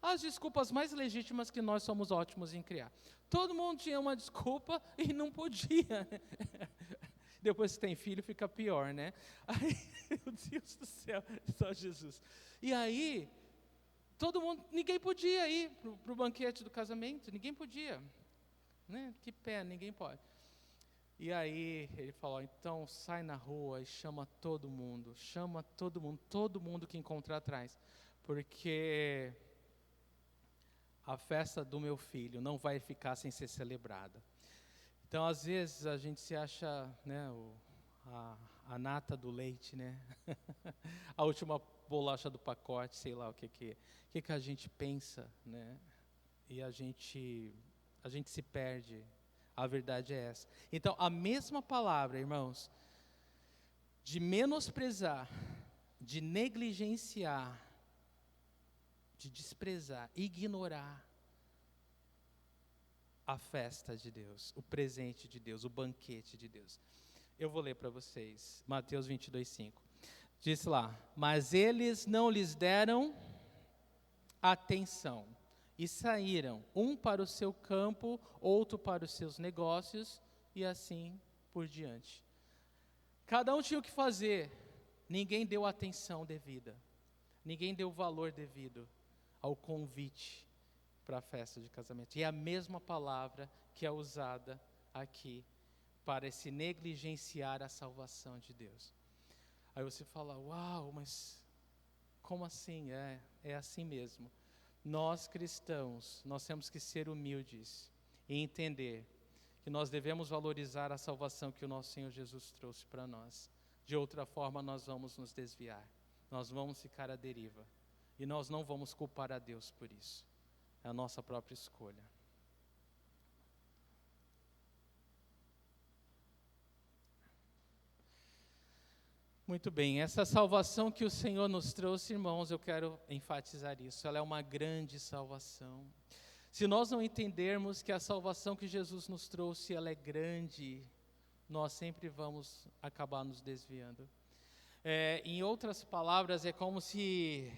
As desculpas mais legítimas que nós somos ótimos em criar. Todo mundo tinha uma desculpa e não podia. Depois que tem filho fica pior, né? Meu Deus do céu, só Jesus. E aí, ninguém podia ir para o banquete do casamento, ninguém podia. Né? Que pena, ninguém pode. E aí ele falou: então sai na rua e chama todo mundo que encontrar atrás, porque a festa do meu filho não vai ficar sem ser celebrada. Então, às vezes, a gente se acha, né, a nata do leite, né? A última bolacha do pacote, sei lá o que a gente pensa, né? E a gente se perde. A verdade é essa. Então, a mesma palavra, irmãos, de menosprezar, de negligenciar, de desprezar, ignorar a festa de Deus, o presente de Deus, o banquete de Deus. Eu vou ler para vocês, Mateus 22:5. Diz lá: mas eles não lhes deram atenção, e saíram, um para o seu campo, outro para os seus negócios, e assim por diante. Cada um tinha o que fazer, ninguém deu atenção devida, ninguém deu valor devido ao convite para a festa de casamento. E é a mesma palavra que é usada aqui para se negligenciar a salvação de Deus. Aí você fala: uau, mas como assim? É assim mesmo. Nós cristãos, nós temos que ser humildes e entender que nós devemos valorizar a salvação que o nosso Senhor Jesus trouxe para nós. De outra forma, nós vamos nos desviar, nós vamos ficar à deriva, e nós não vamos culpar a Deus por isso. É a nossa própria escolha. Muito bem, essa salvação que o Senhor nos trouxe, irmãos, eu quero enfatizar isso, ela é uma grande salvação. Se nós não entendermos que a salvação que Jesus nos trouxe, ela é grande, nós sempre vamos acabar nos desviando. Em outras palavras, é como se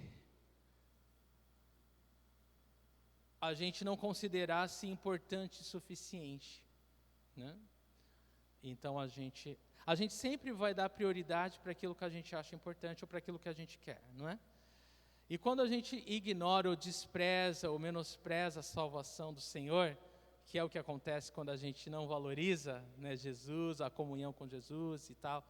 a gente não considerasse importante o suficiente, né? Então a gente sempre vai dar prioridade para aquilo que a gente acha importante ou para aquilo que a gente quer, não é? E quando a gente ignora ou despreza ou menospreza a salvação do Senhor, que é o que acontece quando a gente não valoriza, né, Jesus, a comunhão com Jesus e tal,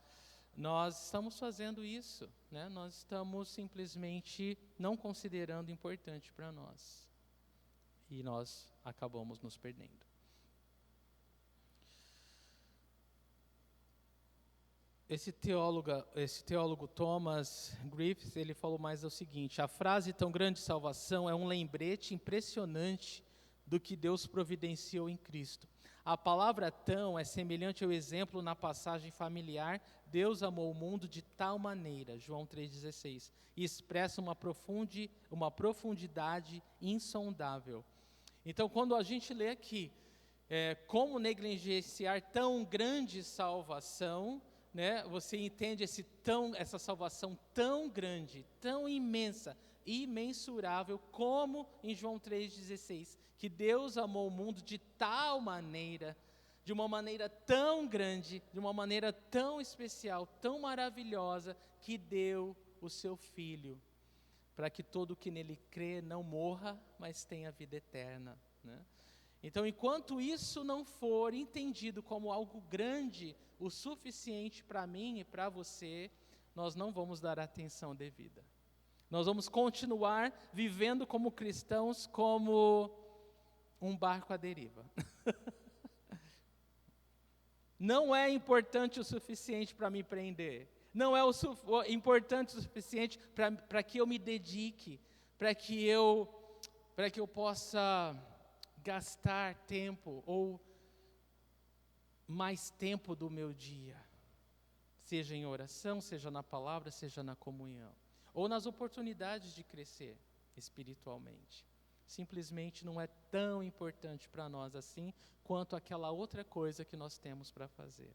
nós estamos fazendo isso, né? Nós estamos simplesmente não considerando importante para nós. E nós acabamos nos perdendo. Esse teólogo Thomas Griffiths, ele falou mais o seguinte: a frase "tão grande salvação" é um lembrete impressionante do que Deus providenciou em Cristo. A palavra "tão" é semelhante ao exemplo na passagem familiar "Deus amou o mundo de tal maneira", João 3,16, e expressa uma profundidade insondável. Então, quando a gente lê aqui, como negligenciar tão grande salvação, né, você entende essa salvação tão grande, tão imensa, imensurável, como em João 3,16, que Deus amou o mundo de tal maneira, de uma maneira tão grande, de uma maneira tão especial, tão maravilhosa, que deu o seu Filho, para que todo que nele crê não morra, mas tenha vida eterna, né? Então, enquanto isso não for entendido como algo grande, o suficiente para mim e para você, nós não vamos dar a atenção devida. Nós vamos continuar vivendo como cristãos, como um barco à deriva. Não é importante o suficiente para me prender. Não é importante o suficiente para que eu me dedique, para que eu possa gastar tempo ou mais tempo do meu dia, seja em oração, seja na palavra, seja na comunhão, ou nas oportunidades de crescer espiritualmente. Simplesmente não é tão importante para nós assim, quanto aquela outra coisa que nós temos para fazer.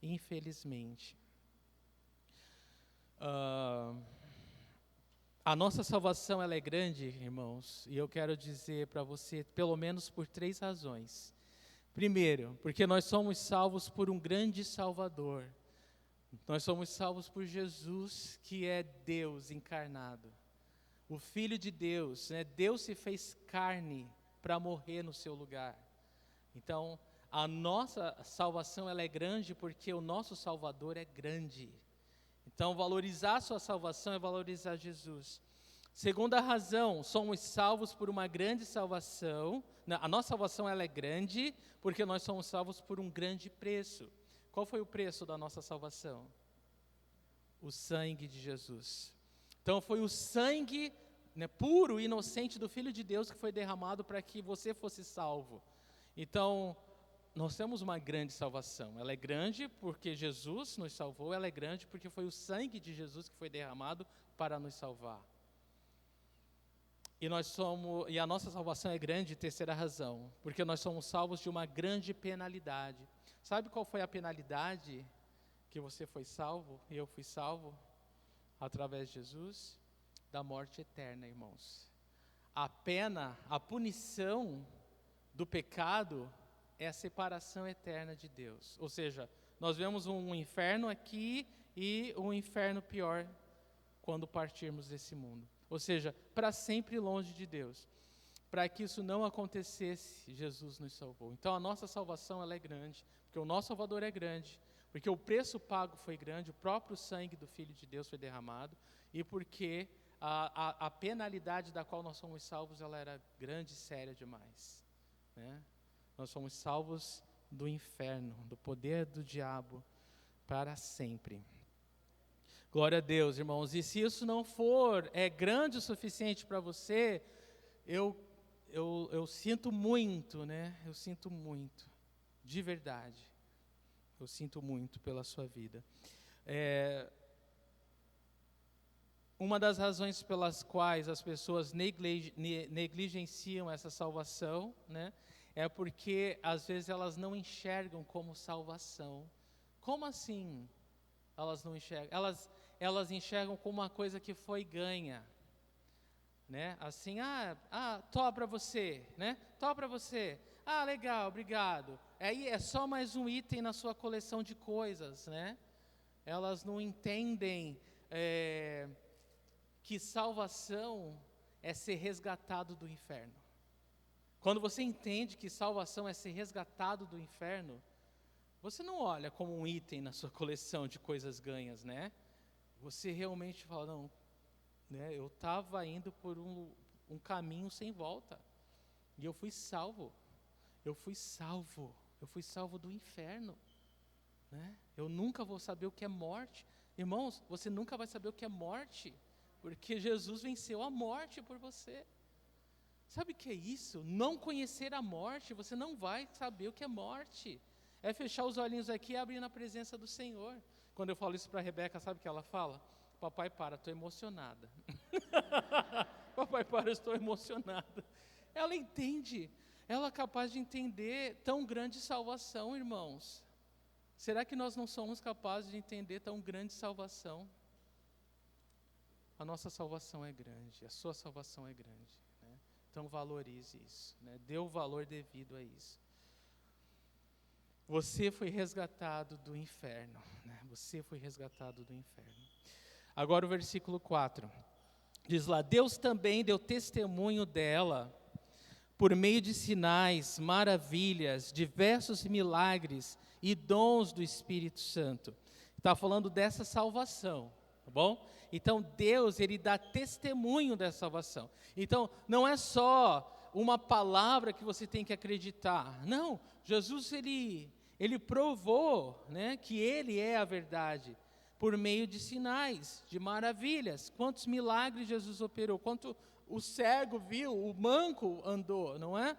Infelizmente. A nossa salvação, ela é grande, irmãos, e eu quero dizer para você, pelo menos por 3 razões. Primeiro, porque nós somos salvos por um grande Salvador. Nós somos salvos por Jesus, que é Deus encarnado. O Filho de Deus, né? Deus se fez carne para morrer no seu lugar. Então, a nossa salvação, ela é grande porque o nosso Salvador é grande. Então, valorizar a sua salvação é valorizar Jesus. Segunda razão, somos salvos por uma grande salvação. A nossa salvação, ela é grande porque nós somos salvos por um grande preço. Qual foi o preço da nossa salvação? O sangue de Jesus. Então, foi o sangue, né, puro e inocente do Filho de Deus que foi derramado para que você fosse salvo. Então, nós temos uma grande salvação. Ela é grande porque Jesus nos salvou, ela é grande porque foi o sangue de Jesus que foi derramado para nos salvar. E a nossa salvação é grande, terceira razão, porque nós somos salvos de uma grande penalidade. Sabe qual foi a penalidade que você foi salvo e eu fui salvo através de Jesus? Da morte eterna, irmãos. A pena, a punição do pecado é a separação eterna de Deus. Ou seja, nós vemos um inferno aqui e um inferno pior quando partirmos desse mundo. Ou seja, para sempre longe de Deus. Para que isso não acontecesse, Jesus nos salvou. Então a nossa salvação, ela é grande, porque o nosso Salvador é grande, porque o preço pago foi grande, o próprio sangue do Filho de Deus foi derramado, e porque a penalidade da qual nós somos salvos, ela era grande e séria demais, né? Nós somos salvos do inferno, do poder do diabo, para sempre. Glória a Deus, irmãos. E se isso não for grande o suficiente para você, eu sinto muito, né? Eu sinto muito, de verdade. Eu sinto muito pela sua vida. Uma das razões pelas quais as pessoas negligenciam essa salvação, né, é porque às vezes elas não enxergam como salvação. Como assim elas não enxergam? Elas enxergam como uma coisa que foi ganha, né? Assim, tó para você, né? Tó para você. Ah, legal, obrigado. Aí é só mais um item na sua coleção de coisas, né? Elas não entendem que salvação é ser resgatado do inferno. Quando você entende que salvação é ser resgatado do inferno, você não olha como um item na sua coleção de coisas ganhas, né? Você realmente fala, não, né, eu estava indo por um caminho sem volta, e eu fui salvo do inferno, né? Eu nunca vou saber o que é morte. Irmãos, você nunca vai saber o que é morte, porque Jesus venceu a morte por você. Sabe o que é isso? Não conhecer a morte, você não vai saber o que é morte. É fechar os olhinhos aqui e abrir na presença do Senhor. Quando eu falo isso para a Rebeca, sabe o que ela fala? Papai, para, estou emocionada. Papai, para, eu estou emocionada. Ela entende, ela é capaz de entender tão grande salvação, irmãos. Será que nós não somos capazes de entender tão grande salvação? A nossa salvação é grande, a sua salvação é grande, né? Então valorize isso, né? Dê o valor devido a isso. Você foi resgatado do inferno, né? Você foi resgatado do inferno. Agora o versículo 4, diz lá, Deus também deu testemunho dela, por meio de sinais, maravilhas, diversos milagres e dons do Espírito Santo. Está falando dessa salvação, tá bom? Então Deus, Ele dá testemunho dessa salvação. Então não é só uma palavra que você tem que acreditar. Não, Jesus Ele provou, né, que Ele é a verdade, por meio de sinais, de maravilhas. Quantos milagres Jesus operou, quanto o cego viu, o manco andou, não é?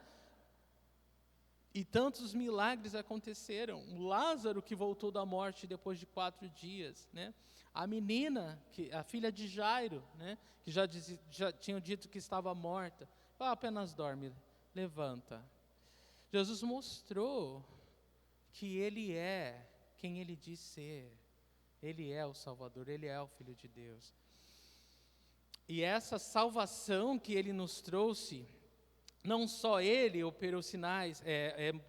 E tantos milagres aconteceram. O Lázaro que voltou da morte depois de 4 dias, né? A menina, a filha de Jairo, né, que já tinham dito que estava morta, apenas dorme, levanta. Jesus mostrou que Ele é quem Ele diz ser. Ele é o Salvador, Ele é o Filho de Deus. E essa salvação que Ele nos trouxe, não só Ele operou sinais,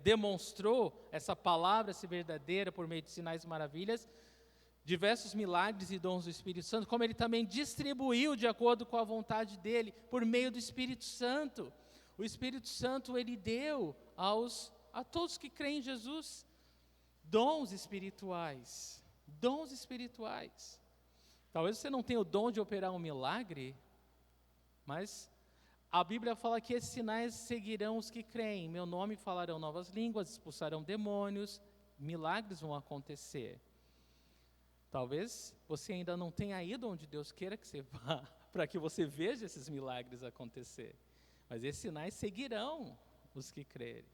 demonstrou essa palavra ser verdadeira por meio de sinais e maravilhas, diversos milagres e dons do Espírito Santo, como Ele também distribuiu de acordo com a vontade dEle, por meio do Espírito Santo. O Espírito Santo Ele deu a todos que creem em Jesus, dons espirituais. Dons espirituais. Talvez você não tenha o dom de operar um milagre, mas a Bíblia fala que esses sinais seguirão os que creem. Em meu nome falarão novas línguas, expulsarão demônios, milagres vão acontecer. Talvez você ainda não tenha ido onde Deus queira que você vá, para que você veja esses milagres acontecer. Mas esses sinais seguirão os que crerem.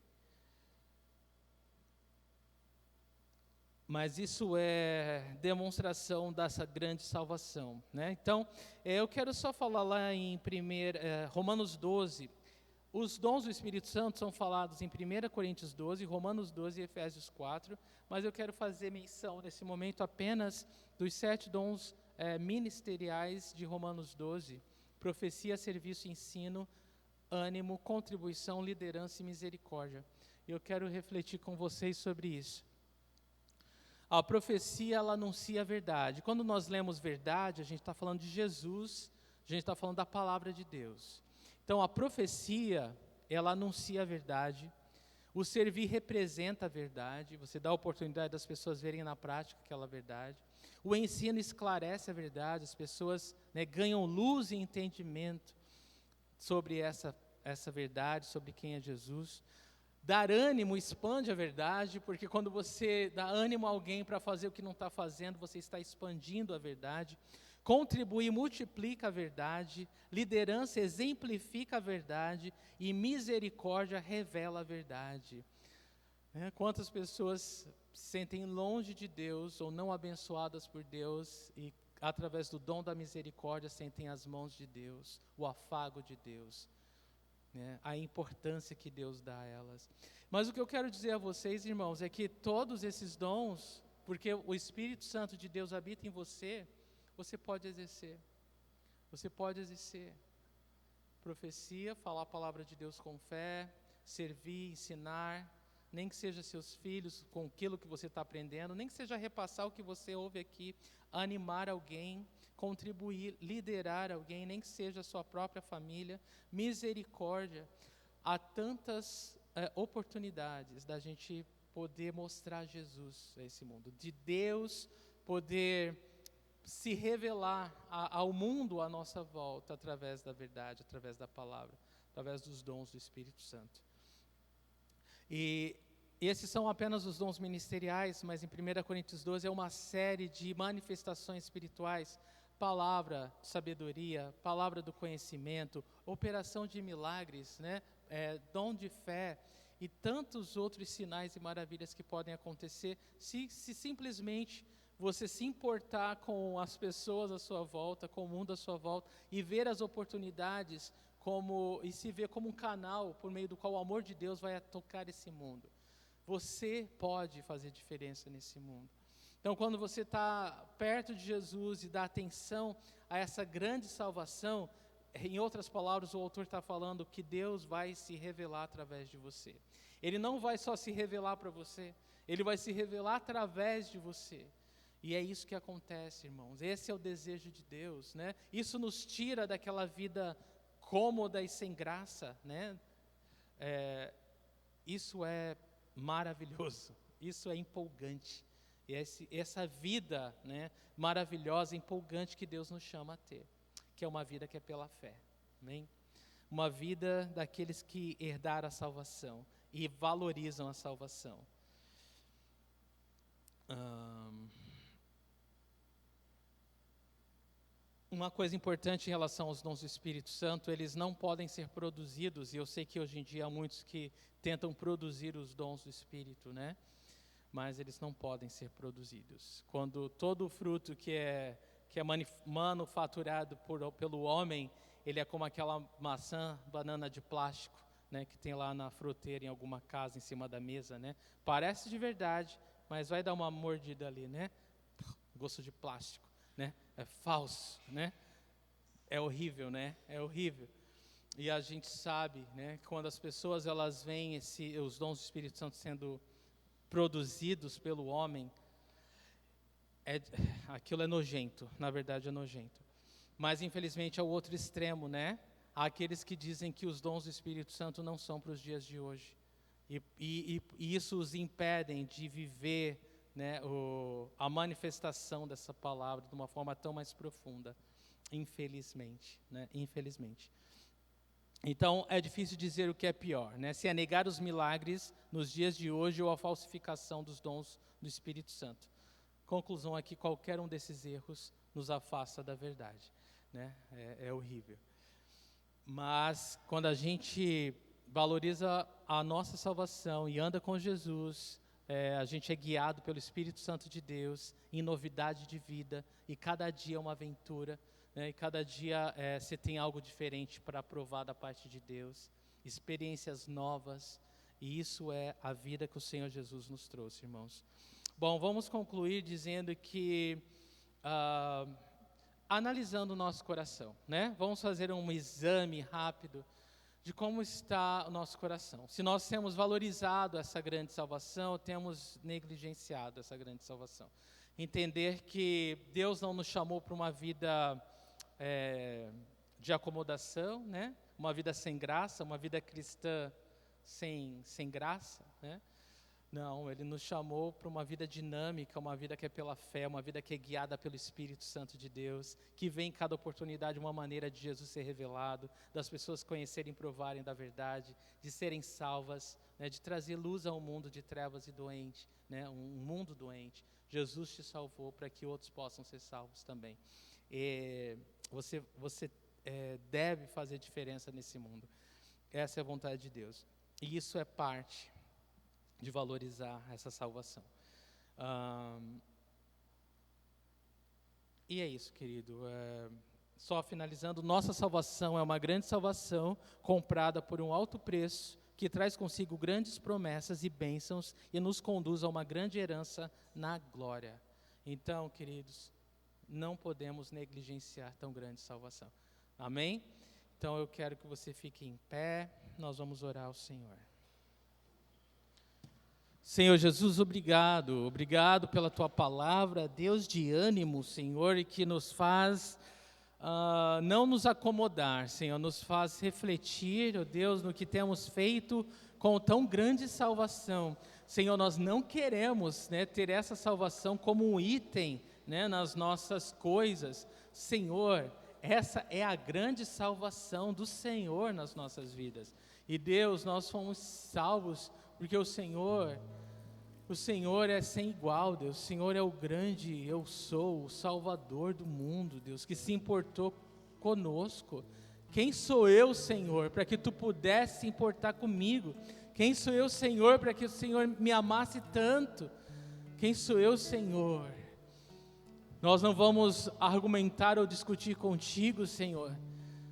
Mas isso é demonstração dessa grande salvação, né? Então, eu quero só falar lá em Romanos 12. Os dons do Espírito Santo são falados em 1 Coríntios 12, Romanos 12 e Efésios 4, mas eu quero fazer menção nesse momento apenas dos 7 dons ministeriais de Romanos 12, profecia, serviço, ensino, ânimo, contribuição, liderança e misericórdia. Eu quero refletir com vocês sobre isso. A profecia, ela anuncia a verdade. Quando nós lemos verdade, a gente está falando de Jesus, a gente está falando da palavra de Deus. Então, a profecia, ela anuncia a verdade. O servir representa a verdade. Você dá a oportunidade das pessoas verem na prática aquela verdade. O ensino esclarece a verdade. As pessoas, né, ganham luz e entendimento sobre essa verdade, sobre quem é Jesus. Dar ânimo expande a verdade, porque quando você dá ânimo a alguém para fazer o que não está fazendo, você está expandindo a verdade. Contribuir multiplica a verdade, liderança exemplifica a verdade e misericórdia revela a verdade. Quantas pessoas se sentem longe de Deus ou não abençoadas por Deus e através do dom da misericórdia, sentem as mãos de Deus, o afago de Deus, né? A importância que Deus dá a elas. Mas o que eu quero dizer a vocês, irmãos, é que todos esses dons, porque o Espírito Santo de Deus habita em você, você pode exercer. Você pode exercer. Profecia, falar a palavra de Deus com fé, servir, ensinar, nem que seja seus filhos com aquilo que você está aprendendo, nem que seja repassar o que você ouve aqui, animar alguém, contribuir, liderar alguém, nem que seja a sua própria família, misericórdia. Há tantas oportunidades da gente poder mostrar Jesus a esse mundo, de Deus poder se revelar ao mundo à nossa volta através da verdade, através da palavra, através dos dons do Espírito Santo. E esses são apenas os dons ministeriais, mas em 1 Coríntios 12 é uma série de manifestações espirituais, palavra de sabedoria, palavra do conhecimento, operação de milagres, né? Dom de fé e tantos outros sinais e maravilhas que podem acontecer se simplesmente você se importar com as pessoas à sua volta, com o mundo à sua volta e ver as oportunidades e se ver como um canal por meio do qual o amor de Deus vai tocar esse mundo. Você pode fazer diferença nesse mundo. Então, quando você está perto de Jesus e dá atenção a essa grande salvação, em outras palavras, o autor está falando que Deus vai se revelar através de você. Ele não vai só se revelar para você, Ele vai se revelar através de você. E é isso que acontece, irmãos. Esse é o desejo de Deus, né? Isso nos tira daquela vida cômoda e sem graça, né? Isso é maravilhoso, isso é empolgante. E essa vida, né, maravilhosa, empolgante que Deus nos chama a ter, que é uma vida que é pela fé, amém? Uma vida daqueles que herdaram a salvação e valorizam a salvação. Uma coisa importante em relação aos dons do Espírito Santo, eles não podem ser produzidos, e eu sei que hoje em dia há muitos que tentam produzir os dons do Espírito, né? Mas eles não podem ser produzidos. Quando todo o fruto que é manufaturado pelo homem, ele é como aquela maçã, banana de plástico, né? Que tem lá na fruteira, em alguma casa, em cima da mesa, né? Parece de verdade, mas vai dar uma mordida ali, né? Gosto de plástico, né? É falso, né? É horrível, né? É horrível. E a gente sabe, né? Quando as pessoas elas veem os dons do Espírito Santo sendo produzidos pelo homem, aquilo é nojento, na verdade é nojento. Mas infelizmente é o outro extremo, né? Há aqueles que dizem que os dons do Espírito Santo não são para os dias de hoje. E isso os impedem de viver, né, a manifestação dessa palavra de uma forma tão mais profunda, infelizmente, né? Infelizmente. Então, é difícil dizer o que é pior, né? Se é negar os milagres nos dias de hoje ou a falsificação dos dons do Espírito Santo. Conclusão é que qualquer um desses erros nos afasta da verdade, né? É horrível. Mas, quando a gente valoriza a nossa salvação e anda com Jesus, a gente é guiado pelo Espírito Santo de Deus em novidade de vida, e cada dia é uma aventura, né? E cada dia você tem algo diferente para provar da parte de Deus, experiências novas, e isso é a vida que o Senhor Jesus nos trouxe, irmãos. Bom, vamos concluir dizendo que, analisando o nosso coração, né? Vamos fazer um exame rápido de como está o nosso coração. Se nós temos valorizado essa grande salvação, temos negligenciado essa grande salvação. Entender que Deus não nos chamou para uma vida de acomodação, né? Uma vida sem graça, uma vida cristã sem graça, né? Não, Ele nos chamou para uma vida dinâmica, uma vida que é pela fé, uma vida que é guiada pelo Espírito Santo de Deus, que vem em cada oportunidade uma maneira de Jesus ser revelado, das pessoas conhecerem e provarem da verdade, de serem salvas, né, de trazer luz a um mundo de trevas e doente, né, um mundo doente. Jesus te salvou para que outros possam ser salvos também. Você deve fazer diferença nesse mundo. Essa é a vontade de Deus. E isso é parte de valorizar essa salvação. E é isso, querido. Só finalizando, nossa salvação é uma grande salvação comprada por um alto preço, que traz consigo grandes promessas e bênçãos e nos conduz a uma grande herança na glória. Então, queridos, não podemos negligenciar tão grande salvação. Amém? Então eu quero que você fique em pé, nós vamos orar ao Senhor. Senhor Jesus, obrigado pela Tua palavra, Deus de ânimo, Senhor, e que nos faz não nos acomodar, Senhor, nos faz refletir, ó Deus, no que temos feito com tão grande salvação. Senhor, nós não queremos, né, ter essa salvação como um item, né, nas nossas coisas. Senhor, essa é a grande salvação do Senhor nas nossas vidas. E Deus, nós fomos salvos porque o Senhor é sem igual, Deus. O Senhor é o grande eu sou, o Salvador do mundo, Deus, que se importou conosco. Quem sou eu, Senhor, para que Tu pudesse se importar comigo? Quem sou eu, Senhor, para que o Senhor me amasse tanto? Quem sou eu, Senhor? Nós não vamos argumentar ou discutir contigo, Senhor,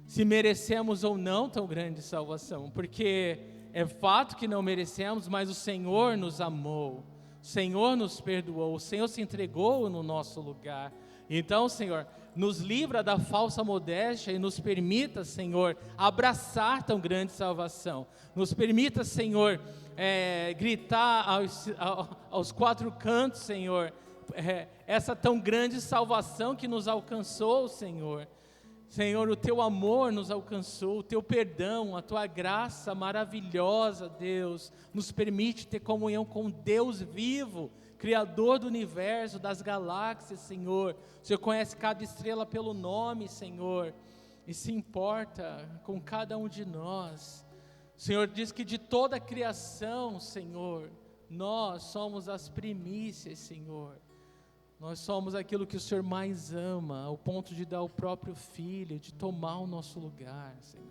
se merecemos ou não tão grande salvação, porque é fato que não merecemos, mas o Senhor nos amou, o Senhor nos perdoou, o Senhor se entregou no nosso lugar. Então, Senhor, nos livra da falsa modéstia e nos permita, Senhor, abraçar tão grande salvação. Nos permita, Senhor, gritar aos quatro cantos, Senhor, essa tão grande salvação que nos alcançou, Senhor. Senhor, o Teu amor nos alcançou, o Teu perdão, a Tua graça maravilhosa, Deus, nos permite ter comunhão com Deus vivo, Criador do universo, das galáxias, Senhor. O Senhor conhece cada estrela pelo nome, Senhor, e se importa com cada um de nós. O Senhor diz que de toda a criação, Senhor, nós somos as primícias, Senhor. Nós somos aquilo que o Senhor mais ama, ao ponto de dar o próprio Filho, de tomar o nosso lugar, Senhor.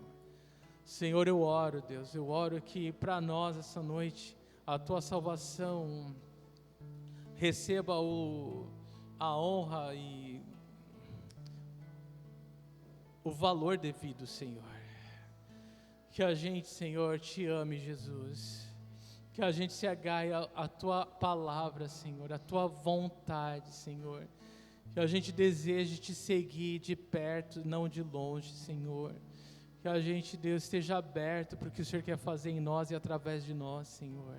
Senhor, eu oro, Deus, eu oro que para nós essa noite, a Tua salvação receba a honra e o valor devido, Senhor. Que a gente, Senhor, Te ame, Jesus. Que a gente se agarre à Tua palavra, Senhor, à Tua vontade, Senhor. Que a gente deseje Te seguir de perto, não de longe, Senhor. Que a gente, Deus, esteja aberto para o que o Senhor quer fazer em nós e através de nós, Senhor.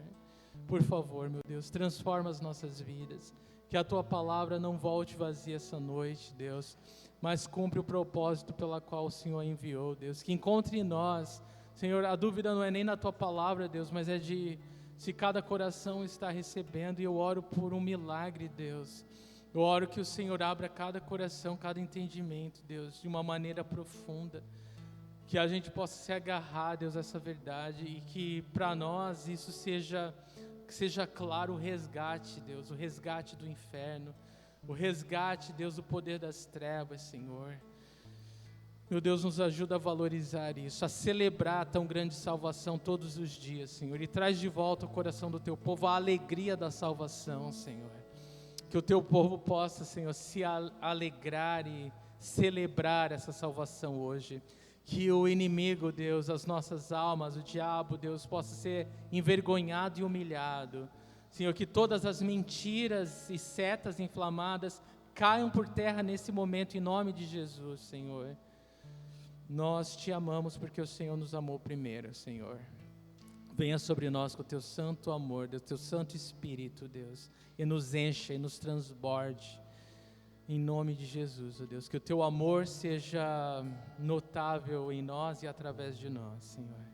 Por favor, meu Deus, transforma as nossas vidas. Que a Tua palavra não volte vazia essa noite, Deus, mas cumpre o propósito pela qual o Senhor enviou, Deus. Que encontre em nós, Senhor, a dúvida não é nem na Tua palavra, Deus, mas é de se cada coração está recebendo, e eu oro por um milagre, Deus. Eu oro que o Senhor abra cada coração, cada entendimento, Deus, de uma maneira profunda. Que a gente possa se agarrar, Deus, a essa verdade, e que para nós isso seja claro o resgate, Deus, o resgate do inferno, o resgate, Deus, do poder das trevas, Senhor. Meu Deus, nos ajuda a valorizar isso, a celebrar a tão grande salvação todos os dias, Senhor. E traz de volta ao coração do Teu povo a alegria da salvação, Senhor. Que o Teu povo possa, Senhor, se alegrar e celebrar essa salvação hoje. Que o inimigo, Deus, as nossas almas, o diabo, Deus, possa ser envergonhado e humilhado. Senhor, que todas as mentiras e setas inflamadas caiam por terra nesse momento, em nome de Jesus, Senhor. Nós Te amamos porque o Senhor nos amou primeiro, Senhor. Venha sobre nós com o Teu santo amor, Deus, Teu santo Espírito, Deus, e nos encha e nos transborde, em nome de Jesus, ó Deus. Que o Teu amor seja notável em nós e através de nós, Senhor.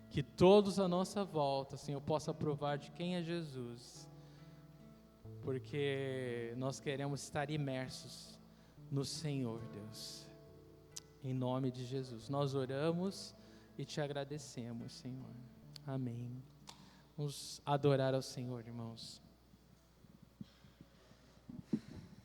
Que todos à nossa volta, Senhor, possam provar de quem é Jesus, porque nós queremos estar imersos no Senhor, Deus. Em nome de Jesus, nós oramos e Te agradecemos, Senhor. Amém. Vamos adorar ao Senhor, irmãos.